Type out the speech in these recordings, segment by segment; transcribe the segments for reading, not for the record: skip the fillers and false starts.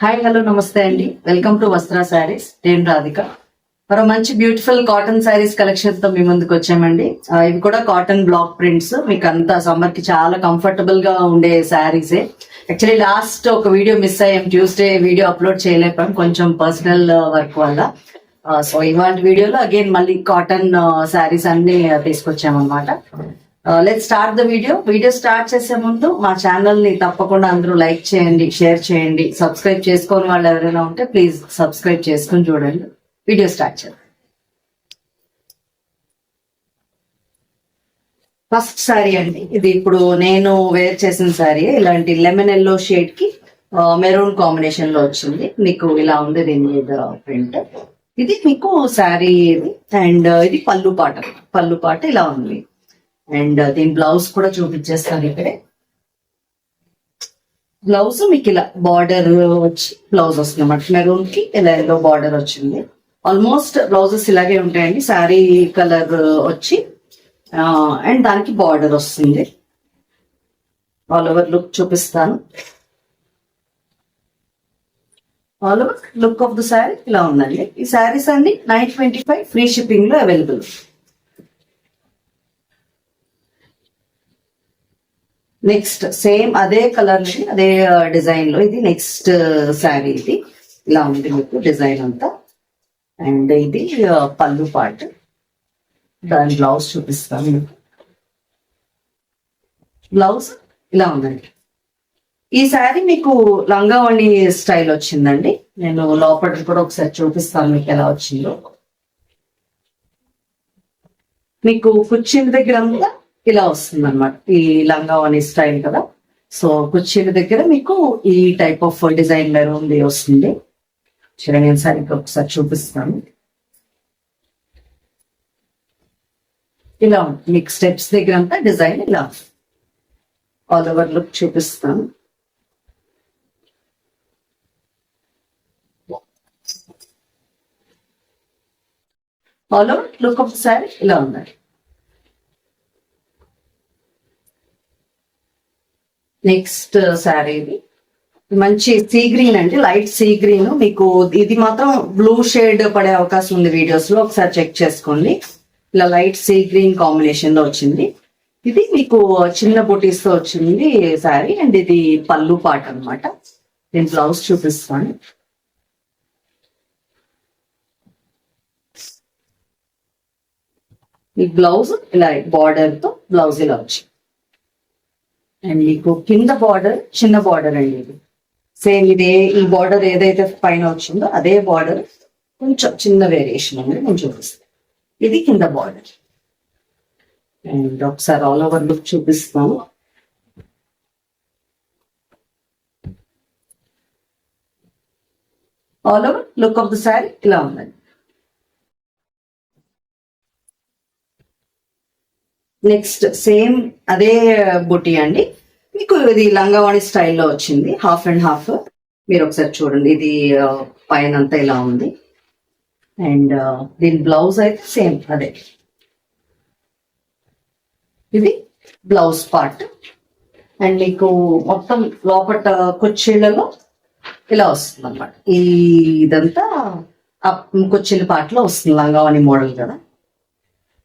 Hi hello నమస్తే అండి. Welcome to వస్త్ర శారీస్. నేను రాధిక. మరో మంచి బ్యూటిఫుల్ కాటన్ శారీస్ కలెక్షన్ తో మీ ముందుకు వచ్చామండి. ఇవి కూడా కాటన్ బ్లాక్ ప్రింట్స్. మీకు అంతా సమ్మర్ కి చాలా కంఫర్టబుల్ గా ఉండే శారీసే. యాక్చువల్లీ లాస్ట్ ఒక వీడియో మిస్ అయ్యాం, ట్యూస్డే వీడియో అప్లోడ్ చేయలేకపోయాం కొంచెం పర్సనల్ వర్క్ వల్ల. సో ఇవాళ వీడియోలో అగైన్ మళ్ళీ కాటన్ శారీస్ అన్ని తీసుకొచ్చామన్నమాట. Let's start the video start చేసే ముందు మా ఛానల్ ని తప్పకుండా అందరూ లైక్ చేయండి, షేర్ చేయండి. సబ్స్క్రైబ్ చేసుకోని వాళ్ళు ఎవరైనా ఉంటే ప్లీజ్ సబ్స్క్రైబ్ చేసుకుని చూడండి. వీడియో స్టార్ట్ చేద్దాం. ఫస్ట్ శారీ అండి, ఇది ఇప్పుడు నేను వేర్ చేసిన శారీ. ఇలాంటి లెమన్ ఎల్లో షేడ్ కి మెరూన్ కాంబినేషన్ లో వచ్చింది. మీకు ఇలా ఉంది దీని మీద ప్రింట్. ఇది మీకు శారీ అండ్ ఇది పళ్ళు పాట ఇలా ఉంది. అండ్ దీని బ్లౌజ్ కూడా చూపించేస్తాను ఇక్కడే. బ్లౌజ్ మీకు ఇలా బార్డర్ వచ్చి బ్లౌజ్ వస్తుంది అన్నమాట. మెరూన్ కి ఇలా ఎల్లో బార్డర్ వచ్చింది. ఆల్మోస్ట్ బ్లౌజెస్ ఇలాగే ఉంటాయండి. శారీ కలర్ వచ్చి అండ్ దానికి బార్డర్ వస్తుంది. ఆల్ ఓవర్ లుక్ చూపిస్తాను. All over look of the sari ఇలా ఉందండి. ఈ శారీస్ అన్ని 925 ఫ్రీ షిప్పింగ్ లో అవైలబుల్. నెక్స్ట్ సేమ్ అదే కలర్ అదే డిజైన్ లో ఇది నెక్స్ట్ శారీ. ఇది ఇలా ఉంది మీకు డిజైన్ అంతా. అండ్ ఇది పళ్ళు పార్ట్. దాని బ్లౌజ్ చూపిస్తాను మీకు. బ్లౌజ్ ఇలా ఉందండి. ఈ శారీ మీకు లంగావణి స్టైల్ వచ్చిందండి. నేను లోపల కూడా ఒకసారి చూపిస్తాను మీకు ఎలా వచ్చిందో. మీకు కుర్చీల దగ్గర అంతా ఇలా వస్తుంది అనమాట. ఈ లంగావణి స్టైల్ కదా. సో కుర్చీల దగ్గర మీకు ఈ టైప్ ఆఫ్ డిజైన్ మెరూన్ వస్తుంది. సరే నేను సరిగ్గా ఒకసారి చూపిస్తాను. ఇలా ఉంది మీకు స్టెప్స్ దగ్గర అంతా డిజైన్ ఇలా. ఆల్ ఓవర్ లుక్ చూపిస్తాను. All over look of sari ఇలా ఉందండి. నెక్స్ట్ శారీ ఇది మంచి సీ గ్రీన్ అండి, లైట్ సీ గ్రీన్. మీకు ఇది మాత్రం బ్లూ షేడ్ పడే అవకాశం ఉంది వీడియోస్ లో, ఒకసారి చెక్ చేసుకోండి. ఇలా లైట్ సీ గ్రీన్ కాంబినేషన్ లో వచ్చింది. ఇది మీకు చిన్న బుటీస్ తో వచ్చింది శారీ. అండ్ ఇది పళ్ళు పాట అనమాట. నేను బ్లౌజ్ చూపిస్తాను. ఈ బ్లౌజ్ ఇలా బార్డర్ తో బ్లౌజ్ ఇలా వచ్చింది. అండ్ మీకు కింద బార్డర్ చిన్న బార్డర్ అండి. ఇది సేమ్ ఇదే ఈ బార్డర్ ఏదైతే పైన వచ్చిందో అదే బార్డర్ కొంచెం చిన్న వేరియేషన్ ఉంది, నేను చూపిస్తాను. ఇది కింద బార్డర్. అండ్ ఒకసారి ఆల్ ఓవర్ లుక్ చూపిస్తాను. All over look of the sari ఇలా ఉందండి. నెక్స్ట్ సేమ్ అదే బుటీ అండి. మీకు ఇది లంగావాణి స్టైల్లో వచ్చింది, హాఫ్ అండ్ హాఫ్. మీరు ఒకసారి చూడండి. ఇది పైన అంతా ఇలా ఉంది. అండ్ దీని బ్లౌజ్ అయితే సేమ్ అదే. ఇది బ్లౌజ్ పార్ట్. అండ్ మీకు మొత్తం లోపల కుర్చీలలో ఇలా వస్తుంది అనమాట. ఇదంతా కుర్చీల పార్ట్లో వస్తుంది. లంగావాణి మోడల్ కదా.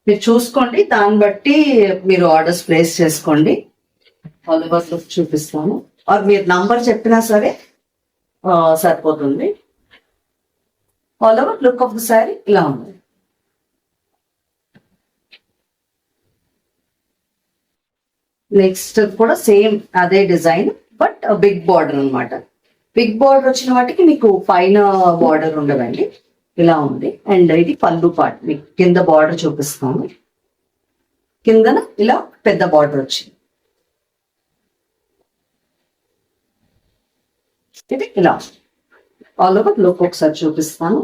మీరు చూసుకోండి, దాన్ని బట్టి మీరు ఆర్డర్స్ ప్లేస్ చేసుకోండి. ఆల్ ఓవర్ లుక్ చూపిస్తాను. ఆర్ మీరు నంబర్ చెప్పినా సరే సరిపోతుంది. All over look of the sari ఇలా ఉంది. నెక్స్ట్ కూడా సేమ్ అదే డిజైన్, బట్ బిగ్ బార్డర్ అనమాట. బిగ్ బార్డర్ వచ్చిన వాటికి మీకు పైన బార్డర్ ఉండదండి, ఇలా ఉంది. అండ్ ఇది పళ్ళు పార్ట్. మీకు కింద బార్డర్ చూపిస్తాను. కిందన ఇలా పెద్ద బార్డర్ వచ్చింది. ఇది ఇలా ఆల్ ఓవర్ లుక్ ఒకసారి చూపిస్తాను.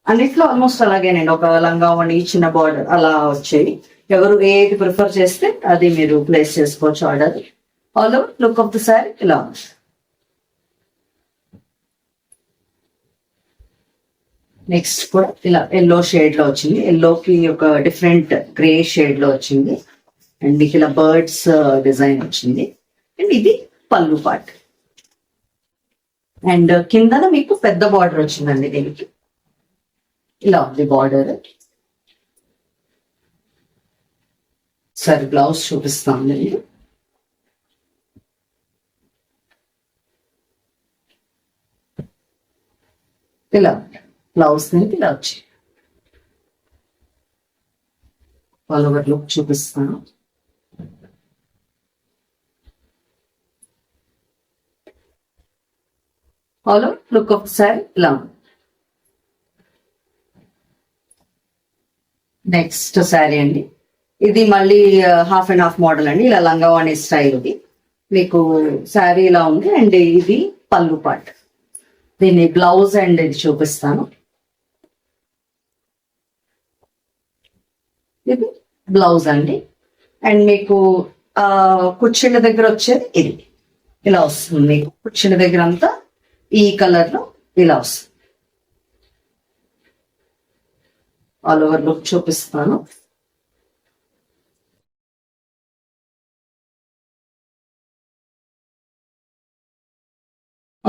అన్నిట్లో ఆల్మోస్ట్ అలాగేనండి. ఒక లంగావణి చిన్న బార్డర్ అలా వచ్చేవి. ఎవరు ఏది ప్రిఫర్ చేస్తే అది మీరు ప్లేస్ చేసుకోవచ్చు order. All over look of the sari ఇలా ఉంది. నెక్స్ట్ కూడా ఇలా ఎల్లో షేడ్ లో వచ్చింది. ఎల్లోకి ఒక డిఫరెంట్ గ్రే షేడ్ లో వచ్చింది. అండ్ మీకు ఇలా బర్డ్స్ డిజైన్ వచ్చింది. అండ్ ఇది పళ్ళు పార్ట్. అండ్ కిందన మీకు పెద్ద బార్డర్ వచ్చిందండి దీనికి. ఇలా ఉంది బార్డర్. సరే బ్లౌజ్ చూపిస్తాను నేను. ఇలా బ్లౌజ్ దీనికి ఇలా వచ్చి ఆల్ ఓవర్ లుక్ చూపిస్తాను. All over look of sari ఇలా. నెక్స్ట్ శారీ అండి, ఇది మళ్ళీ హాఫ్ అండ్ హాఫ్ మోడల్ అండి. ఇలా లంగావాణి స్టైల్. ఇది మీకు శారీ ఇలా ఉంది. అండ్ ఇది పళ్ళు పార్ట్. దీన్ని బ్లౌజ్ అండ్ ఇది చూపిస్తాను. ఇది బ్లౌజ్ అండి. అండ్ మీకు కుచ్చిళ్ళ దగ్గర వచ్చేది ఇది ఇలా వస్తుంది. మీకు కుచ్చిళ్ళ దగ్గర అంతా ఈ కలర్ లో ఇలా వస్తుంది. ఆల్ ఓవర్ లుక్ చూపిస్తాను.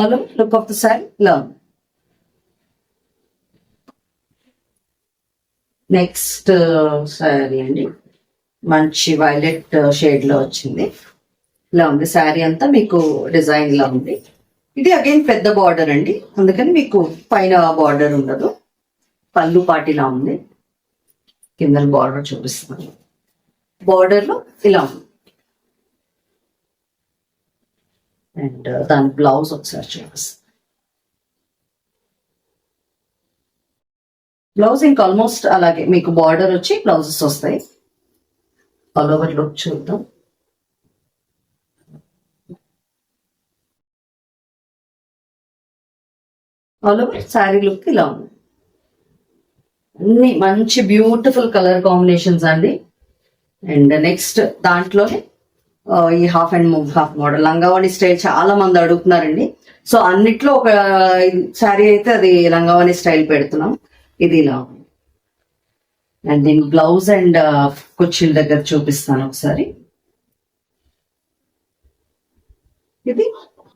All over look of the sari ఇలా ఉంది. నెక్స్ట్ శారీ అండి, మంచి వైలెట్ షేడ్ లో వచ్చింది. ఇలా ఉంది శారీ అంతా మీకు డిజైన్ లా ఉంది. ఇది అగైన్ పెద్ద బార్డర్ అండి, అందుకని మీకు పైన బార్డర్ ఉండదు. పళ్ళు పాటిలా ఉంది. కింద బార్డర్ చూపిస్తున్నాను. బార్డర్ లో ఇలా ఉంది. అండ్ దాని బ్లౌజ్ ఒకసారి చూపిస్తాను. బ్లౌజ్ ఇంకా ఆల్మోస్ట్ అలాగే మీకు బార్డర్ వచ్చి బ్లౌజెస్ వస్తాయి. ఆల్ ఓవర్ లుక్ చూద్దాం. ఆల్ ఓవర్ శారీ లుక్ ఇలా ఉంది. అన్ని మంచి బ్యూటిఫుల్ కలర్ కాంబినేషన్స్ అండి. అండ్ నెక్స్ట్ దాంట్లోనే ఈ హాఫ్ అండ్ హాఫ్ మోడల్ లంగావాణి స్టైల్ చాలా మంది అడుగుతున్నారండి. సో అన్నిట్లో ఒక శారీ అయితే అది లంగావాణి స్టైల్ పెడుతున్నాం. ఇది ఇలా ఉంది. అండ్ దీని బ్లౌజ్ అండ్ కుచ్చిళ్ళ దగ్గర చూపిస్తాను ఒకసారి. ఇది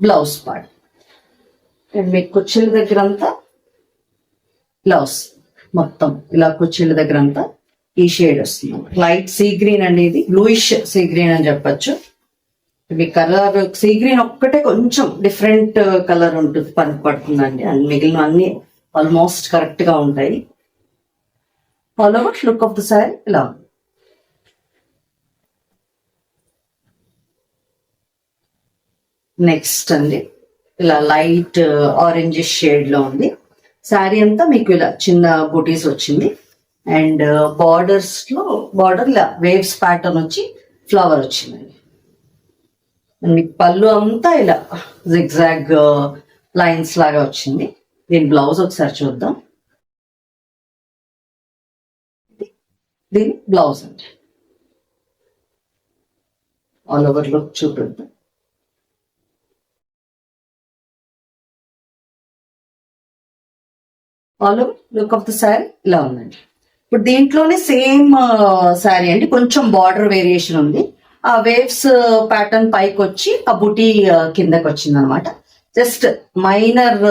బ్లౌజ్ పార్ట్. అండ్ మీకు కుచ్చిళ్ళ దగ్గర అంతా బ్లౌజ్ మొత్తం ఇలా కుచ్చిళ్ళ దగ్గర అంతా ఈ షేడ్ వస్తుంది. లైట్ సీ గ్రీన్ అనేది బ్లూయిష్ సీ గ్రీన్ అని చెప్పచ్చు. మీ కలర్ సీ గ్రీన్ ఒక్కటే కొంచెం డిఫరెంట్ కలర్ ఉంటుంది పడుతుందండి. అండ్ మిగిలిన అన్ని ఆల్మోస్ట్ కరెక్ట్ గా ఉంటాయి. All over look of the sari ఇలా. నెక్స్ట్ అండి, ఇలా లైట్ ఆరెంజ్ షేడ్ లో ఉంది. శారీ అంతా మీకు ఇలా చిన్న బూటీస్ వచ్చింది. అండ్ బార్డర్స్ లో బార్డర్ ఇలా వేవ్స్ ప్యాటర్న్ వచ్చి ఫ్లవర్ వచ్చిందండి. మీకు పళ్ళు అంతా ఇలా జిగ్జాగ్ లైన్స్ లాగా వచ్చింది. దీని బ్లౌజ్ ఒకసారి చూద్దాం. దీని బ్లౌజ్ అండి. ఆల్ ఓవర్ లుక్ చూపిద్దాం. All over look of the sari ఇలా ఉందండి. ఇప్పుడు దీంట్లోనే సేమ్ శారీ అండి, కొంచెం బార్డర్ వేరియేషన్ ఉంది. ఆ వేవ్స్ ప్యాటర్న్ పైకి వచ్చి ఆ బుటీ కిందకి వచ్చింది అనమాట. జస్ట్ మైనర్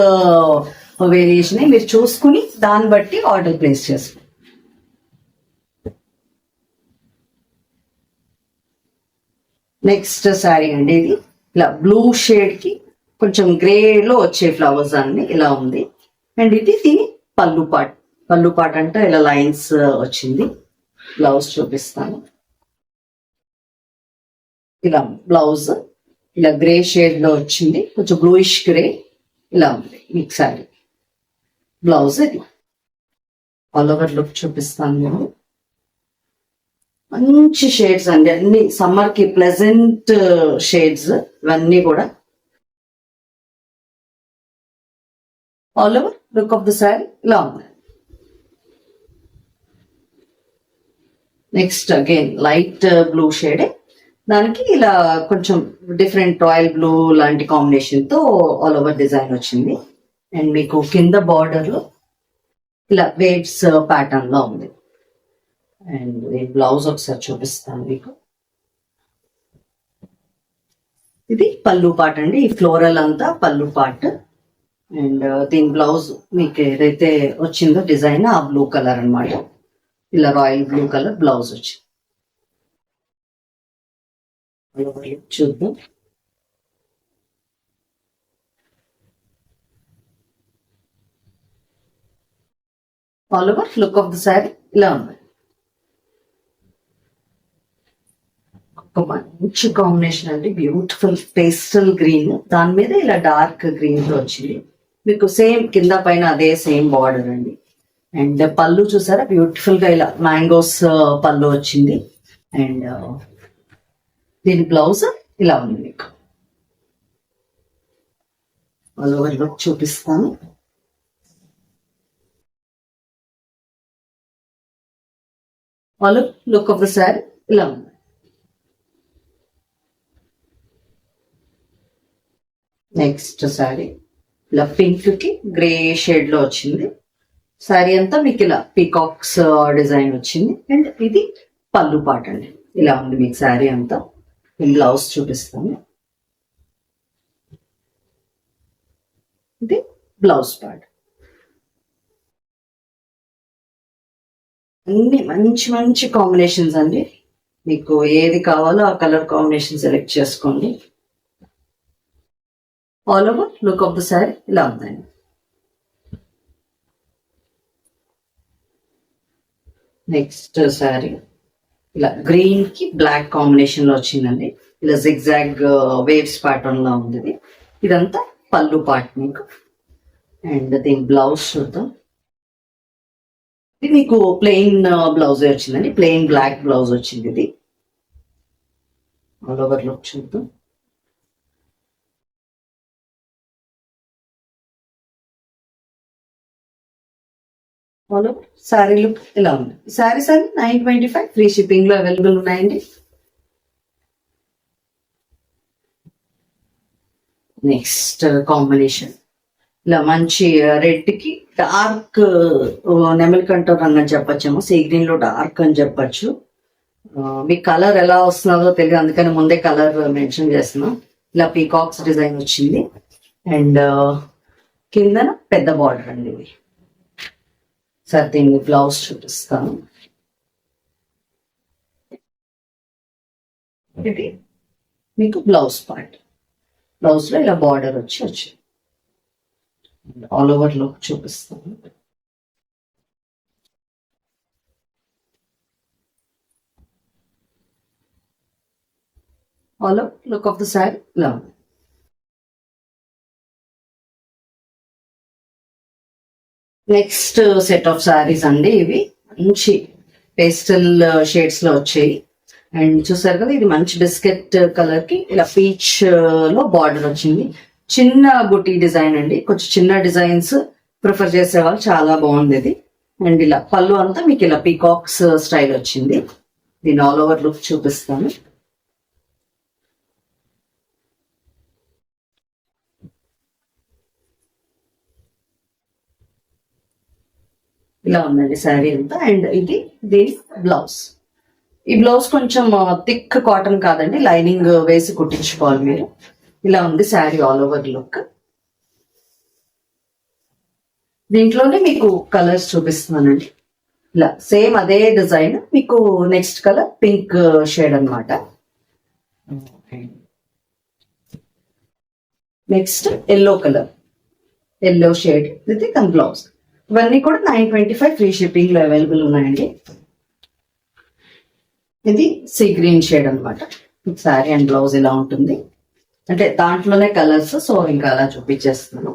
వేరియేషన్ మీరు చూసుకుని దాన్ని బట్టి ఆర్డర్ ప్లేస్ చేసుకోండి. నెక్స్ట్ శారీ అండి, ఇది ఇలా బ్లూ షేడ్ కి కొంచెం గ్రే లో వచ్చే ఫ్లవర్స్ అన్ని ఇలా ఉంది. అండ్ ఇది దీని పళ్ళు పాట్. పళ్ళు పాట్ అంటే ఇలా లైన్స్ వచ్చింది. బ్లౌజ్ చూపిస్తాను. ఇలా బ్లౌజ్ ఇలా గ్రే షేడ్ లో వచ్చింది, కొంచెం బ్లూయిష్ గ్రే ఇలా ఉంది మీకు శారీ. బ్లౌజ్ ఇది. ఆల్ ఓవర్ లుక్ చూపిస్తాను నేను. మంచి షేడ్స్ అండి, అన్ని సమ్మర్ కి ప్లెజెంట్ షేడ్స్ ఇవన్నీ కూడా. All over look of the sari ఇలా ఉంది. Next again light blue shade, దానికి ఇలా కొంచెం డిఫరెంట్ రాయల్ బ్లూ లాంటి కాంబినేషన్ తో ఆల్ ఓవర్ డిజైన్ వచ్చింది. అండ్ మీకు కింద బార్డర్ లో ఇలా వేవ్స్ ప్యాటర్న్ లో ఉంది. అండ్ బ్లౌజ్ ఒకసారి చూపిస్తాను మీకు. ఇది పళ్ళు పాట్ అండి, ఈ ఫ్లోరల్ అంతా పళ్ళు పాట్. అండ్ దీని బ్లౌజ్ మీకు ఏదైతే వచ్చిందో డిజైన్ ఆ బ్లూ కలర్ అన్నమాట. ఇలా రాయల్ బ్లూ కలర్ బ్లౌజ్ వచ్చింది. చూద్దాం. All over look of the sari ఇలా ఉంది. ఒక మంచి కాంబినేషన్ అండి, బ్యూటిఫుల్ పేస్టల్ గ్రీన్, దాని మీద ఇలా డార్క్ గ్రీన్ తో వచ్చింది. మీకు సేమ్ కింద పైన అదే సేమ్ బార్డర్ అండి. అండ్ పళ్ళు చూసారా, బ్యూటిఫుల్ గా ఇలా మ్యాంగోస్ పళ్ళు వచ్చింది. అండ్ దీని బ్లౌజ్ ఇలా ఉంది. మీకు ఆల్ ఓవర్ లుక్ చూపిస్తాను. All look of the sari ఇలా ఉంది. నెక్స్ట్ శారీ ఇలా పింక్ కి గ్రే షేడ్ లో వచ్చింది. శారీ అంతా మీకు ఇలా పీకాక్స్ డిజైన్ వచ్చింది. అండ్ ఇది పళ్ళు పాట అండి, ఇలా ఉంది మీకు శారీ అంతా. బ్లౌజ్ చూపిస్తాను. ఇది బ్లౌజ్ పార్ట్. అన్ని మంచి మంచి కాంబినేషన్స్ అండి, మీకు ఏది కావాలో ఆ కలర్ కాంబినేషన్ సెలెక్ట్ చేసుకోండి. All over look of the sari ఇలా ఉందండి. నెక్స్ట్ శారీ ఇలా గ్రీన్ కి బ్లాక్ కాంబినేషన్ లో వచ్చిందండి. ఇలా జిగ్జాగ్ వేవ్స్ ప్యాటర్న్ లో ఉంది. ఇదంతా పళ్ళు పార్ట్ మీకు. అండ్ దీని బ్లౌజ్ చూద్దాం. ఇది మీకు ప్లెయిన్ బ్లౌజ్ వచ్చిందండి, ప్లెయిన్ బ్లాక్ బ్లౌజ్ వచ్చింది. ఇది ఆల్ ఓవర్ లుక్ చూద్దాం. శారీ లుక్ ఇలా ఉంది. శారీస్ అన్ని 925 ఫ్రీ షిప్పింగ్ లో అవైలబుల్ ఉన్నాయండి. నెక్స్ట్ కాంబినేషన్ ఇలా మంచి రెడ్ కి డార్క్ నెమలికంఠ రంగు అని చెప్పొచ్చేమో, సీ గ్రీన్ లో డార్క్ అని చెప్పొచ్చు. మీ కలర్ ఎలా వస్తుందో తెలియదు, అందుకని ముందే కలర్ మెన్షన్ చేస్తున్నాం. ఇలా పీకాక్స్ డిజైన్ వచ్చింది. అండ్ కిందన పెద్ద బార్డర్ అండి. ఇది సార్ దీన్ని బ్లౌజ్ చూపిస్తాను. ఇది మీకు బ్లౌజ్ పార్ట్. బ్లౌజ్ లో ఇలా బార్డర్ వచ్చి ఆల్ ఓవర్ లుక్ చూపిస్తాను. All over look of the sari ఇలా ఉంది. నెక్స్ట్ సెట్ ఆఫ్ శారీస్ అండి, ఇవి మంచి పేస్టల్ షేడ్స్ లో వచ్చాయి. అండ్ చూసారు కదా, ఇది మంచి బిస్కెట్ కలర్ కి ఇలా పీచ్ లో బార్డర్ వచ్చింది. చిన్న బుటీ డిజైన్ అండి, కొంచెం చిన్న డిజైన్స్ ప్రిఫర్ చేసే వాళ్ళు చాలా బాగుంది ఇది. అండ్ ఇలా పళ్ళు అంతా మీకు ఇలా పీకాక్స్ స్టైల్ వచ్చింది. దీని ఆల్ ఓవర్ లుక్ చూపిస్తాను. ఇలా ఉందండి శారీ అంతా. అండ్ ఇది దీని బ్లౌజ్. ఈ బ్లౌజ్ కొంచెం థిక్ కాటన్ కాదండి, లైనింగ్ వేసి కుట్టించుకోవాలి మీరు. ఇలా ఉంది శారీ ఆల్ ఓవర్ లుక్. దీంట్లోనే మీకు కలర్స్ చూపిస్తున్నానండి. ఇలా సేమ్ అదే డిజైన్, మీకు నెక్స్ట్ కలర్ పింక్ షేడ్ అనమాట. Next yellow colour, yellow shade ఇది దాని బ్లౌజ్. ఇవన్నీ కూడా 925 ఫ్రీ షిప్పింగ్ లో అవైలబుల్ ఉన్నాయండి. ఇది సీ గ్రీన్ షేడ్ అనమాట. శారీ అండ్ బ్లౌజ్ ఇలా ఉంటుంది. అంటే దాంట్లోనే కలర్స్, సో ఇంకా అలా చూపించేస్తున్నాను.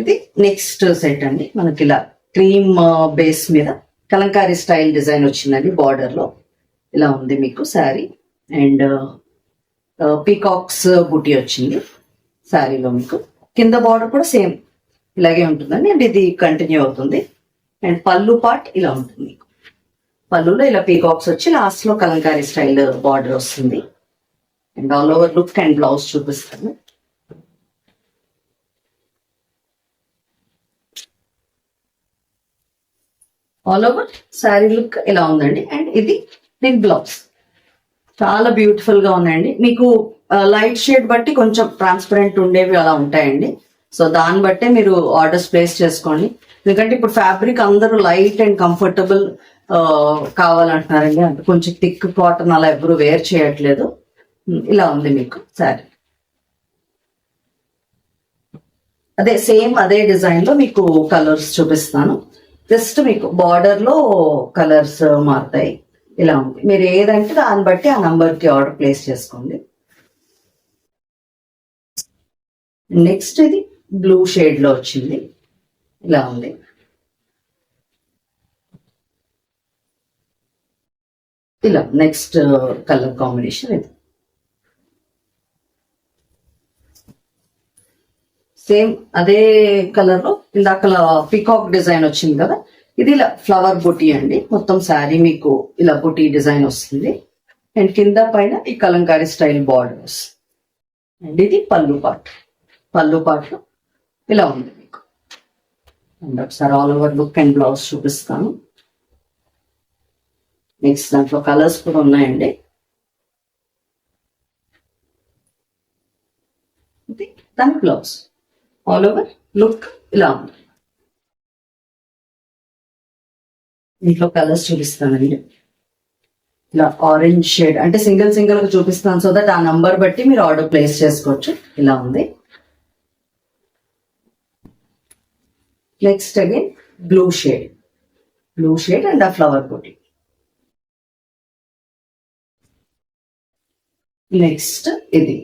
ఇది నెక్స్ట్ సెట్ అండి, మనకి ఇలా క్రీమ్ బేస్ మీద కలంకారీ స్టైల్ డిజైన్ వచ్చిందండి. బార్డర్ లో ఇలా ఉంది మీకు శారీ. అండ్ పీకాక్స్ బుటీ వచ్చింది శారీలో మీకు. కింద బార్డర్ కూడా సేమ్ ఇలాగే ఉంటుందండి. అండ్ ఇది కంటిన్యూ అవుతుంది. అండ్ పళ్ళు పార్ట్ ఇలా ఉంటుంది. పళ్ళులో ఇలా పీకాక్స్ వచ్చి లాస్ట్ లో కలంకారీ స్టైల్ బార్డర్ వస్తుంది. And all over look and blouse చూపిస్తాను. ఆల్ ఓవర్ శారీ లుక్ ఇలా ఉందండి. అండ్ ఇది దీని బ్లౌజ్. చాలా బ్యూటిఫుల్ గా ఉన్నాయండి. మీకు లైట్ షేడ్ బట్టి కొంచెం ట్రాన్స్పరెంట్ ఉండేవి అలా ఉంటాయండి. సో దాన్ని బట్టే మీరు ఆర్డర్స్ ప్లేస్ చేసుకోండి. ఎందుకంటే ఇప్పుడు ఫ్యాబ్రిక్ అందరూ లైట్ అండ్ కంఫర్టబుల్ కావాలంటున్నారండి. అంటే కొంచెం థిక్ కాటన్ అలా ఎవరు వేర్ చేయట్లేదు. ఇలా ఉంది మీకు శారీ. అదే సేమ్ అదే డిజైన్ లో మీకు కలర్స్ చూపిస్తాను. జస్ట్ మీకు బార్డర్ లో కలర్స్ మారుతాయి. ఇలా ఉంది. మీరు ఏదంటే దాన్ని బట్టి ఆ నంబర్ కి ఆర్డర్ ప్లేస్ చేసుకోండి. నెక్స్ట్ ఇది బ్లూ షేడ్ లో వచ్చింది. ఇలా ఉంది. ఇలా నెక్స్ట్ కలర్ కాంబినేషన్ ఇది. సేమ్ అదే కలర్ లో ఇందాక పికాక్ డిజైన్ వచ్చింది కదా, ఇది ఇలా ఫ్లవర్ బుటీ అండి. మొత్తం శారీ మీకు ఇలా బుటీ డిజైన్ వస్తుంది. అండ్ కింద పైన ఈ కలంకారీ స్టైల్ బార్డర్స్. అండ్ ఇది పళ్ళు పార్ట్. పళ్ళు పార్ట్ లో ఇలా ఉంది మీకు. అండ్ ఒకసారి all over look and blouse చూపిస్తాను. నెక్స్ట్ దాంట్లో కలర్స్ కూడా ఉన్నాయండి. ఇది దాని బ్లౌజ్. ఆల్ ఓవర్ లుక్ ఇలా ఉంది. ఇంట్లో కలర్స్ చూపిస్తానండి. ఇలా ఆరెంజ్ షేడ్ అంటే సింగిల్ సింగిల్ గా చూపిస్తాను, సో దట్ ఆ నంబర్ బట్టి మీరు ఆర్డర్ ప్లేస్ చేసుకోవచ్చు. ఇలా ఉంది. Next again blue shade and ఆ ఫ్లవర్ బుటీ. నెక్స్ట్ ఇది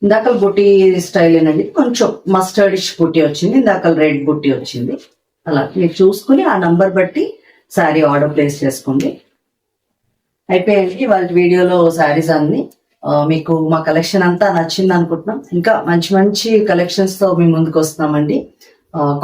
ఇందాక బుటీ స్టైల్ ఏనండి, కొంచెం మస్టర్డిష్ బుటీ వచ్చింది, ఇందాక రెడ్ బుటీ వచ్చింది. అలా మీరు చూసుకుని ఆ నంబర్ బట్టి శారీ ఆర్డర్ ప్లేస్ చేసుకోండి. అయిపోయింది వాళ్ళ వీడియోలో శారీస్ అన్ని. మీకు మా కలెక్షన్ అంతా నచ్చింది అనుకుంటున్నాం. ఇంకా మంచి మంచి కలెక్షన్స్ తో మీ ముందుకు వస్తున్నామండి.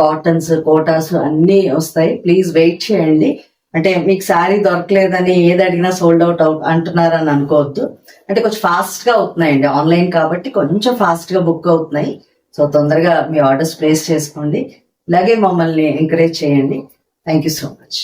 కాటన్స్, కోటాస్ అన్ని వస్తాయి. ప్లీజ్ వెయిట్ చేయండి. అంటే మీకు శారీ దొరకలేదని ఏది అడిగినా సోల్డ్ అవుట్ అంటున్నారని అనుకోవద్దు. అంటే కొంచెం ఫాస్ట్ గా అవుతున్నాయండి, ఆన్లైన్ కాబట్టి కొంచెం ఫాస్ట్ గా బుక్ అవుతున్నాయి. సో తొందరగా మీ ఆర్డర్స్ ప్లేస్ చేసుకోండి. ఇలాగే మమ్మల్ని ఎంకరేజ్ చేయండి. Thank you so much.